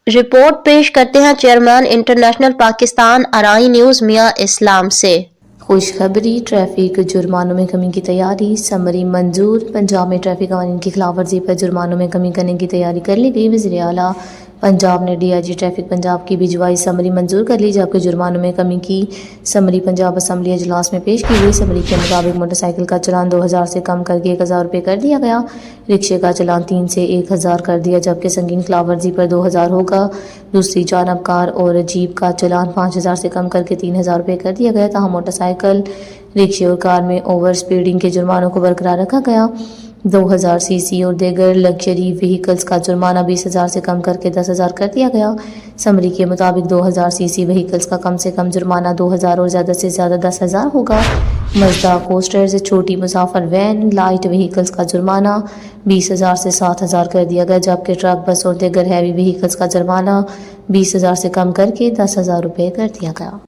Report پیش کرتے ہیں چیئرمین انٹرنیشنل پاکستان آرائی نیوز میاں اسلام سے۔ خوشخبری، ٹریفک جرمانوں میں کمی کی تیاری، سمری منظور۔ پنجاب میں ٹریفک قوانین کی خلاف ورزی پر جرمانوں میں کمی کرنے کی تیاری کر لی گئی۔ وزیر اعلیٰ پنجاب نے D I G traffic Punjab کی بھجوائی سمری منظور کر لی، جبکہ جرمانوں میں کمی کی سمری پنجاب اسمبلی اجلاس میں پیش کی گئی۔ سمری کے مطابق موٹر سائیکل کا چلان 2000 سے کم کر کے 1000 روپے کر دیا گیا، رکشے کا چلان 3 سے 1000 کر دیا، جبکہ سنگین خلاف ورزی پر 2000 ہوگا۔ دوسری جانب کار اور جیپ کا چلان 5000 سے کم کر کے 3000 روپے کر دیا گیا، تاہم موٹر سائیکل، رکشے اور کار میں اوور سپیڈنگ کے جرمانوں کو برقرار رکھا گیا۔ 2000 سی سی اور دیگر لگژری وہیکلز کا جرمانہ 20000 سے کم کر کے 10000 کر دیا گیا۔ سمری کے مطابق 2000 سی سی وہیکلز کا کم سے کم جرمانہ 2000 اور زیادہ سے زیادہ 10000 ہوگا۔ مزدا کوسٹرز، چھوٹی مسافر وین، لائٹ وہیکلز کا جرمانہ 20000 سے 7000 کر دیا گیا، جبکہ ٹرک، بس اور دیگر ہیوی وہیکلز کا جرمانہ 20000 سے کم کر کے 10000 روپے کر دیا گیا۔